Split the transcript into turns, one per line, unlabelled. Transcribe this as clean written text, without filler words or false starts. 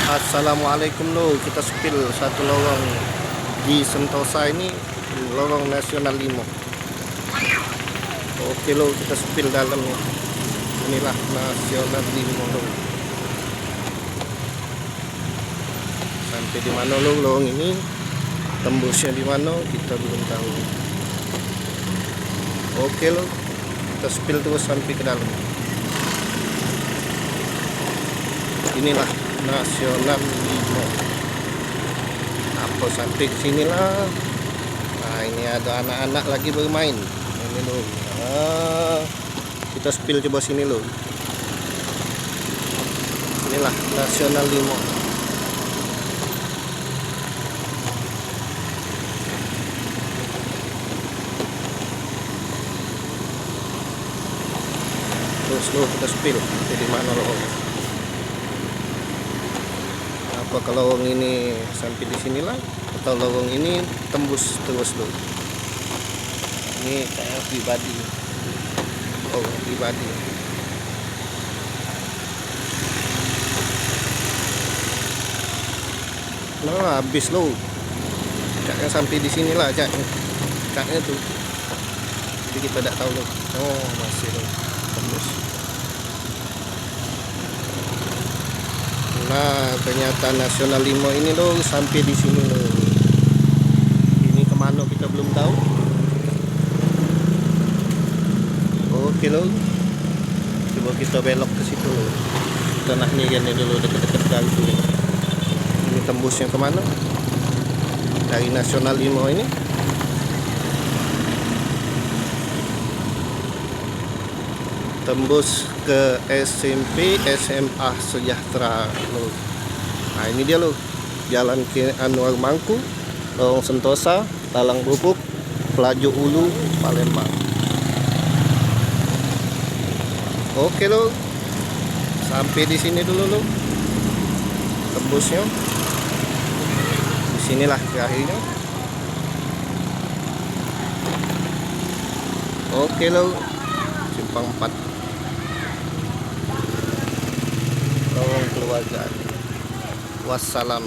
Assalamualaikum lo, kita spill satu lorong di Sentosa ini, lorong Nasional 5. Oke lo, kita spill dalamnya. Inilah Nasional 5 lo. Sampai di mana lo lorong ini? Tembusnya di mana? Kita belum tahu. Oke lo, kita spill terus sampai ke dalam. Inilah Nasional 5. Apa sampai ke sinilah. Nah, ini ada anak-anak lagi bermain. Ini loh. Kita spill coba sini loh. Inilah Nasional 5. Terus lo kita spill. Jadi mana lo? Apakah lorong ini sampai di sinilah atau lorong ini tembus terus dulu? Ini kayak pribadi. Oh, pribadi. Nah, habis lo. Caknya sampai di sinilah caknya tuh. Jadi kita tidak tahu lo. Oh, masih lo tembus. Nah, ternyata Nasional 5 ini loh sampai di sini loh. Ini kemana kita belum tahu. Oke loh. Coba kita belok ke situ loh. Tanah ini kan dulu dekat-dekat kali tuh. Ini tembusnya kemana? Dari Nasional 5 ini. Tembus ke SMP SMA Sejahtera loh. Nah, ini dia loh, Jalan Ki Anwar Mangku, Lorong Sentosa, Talang Bubuk, Pelaju Ulu, Palembang. Oke loh, sampai di sini dulu loh, tembusnya. Disinilah akhirnya. Oke loh, Simpang 4. Lorong keluarga. Wassalam.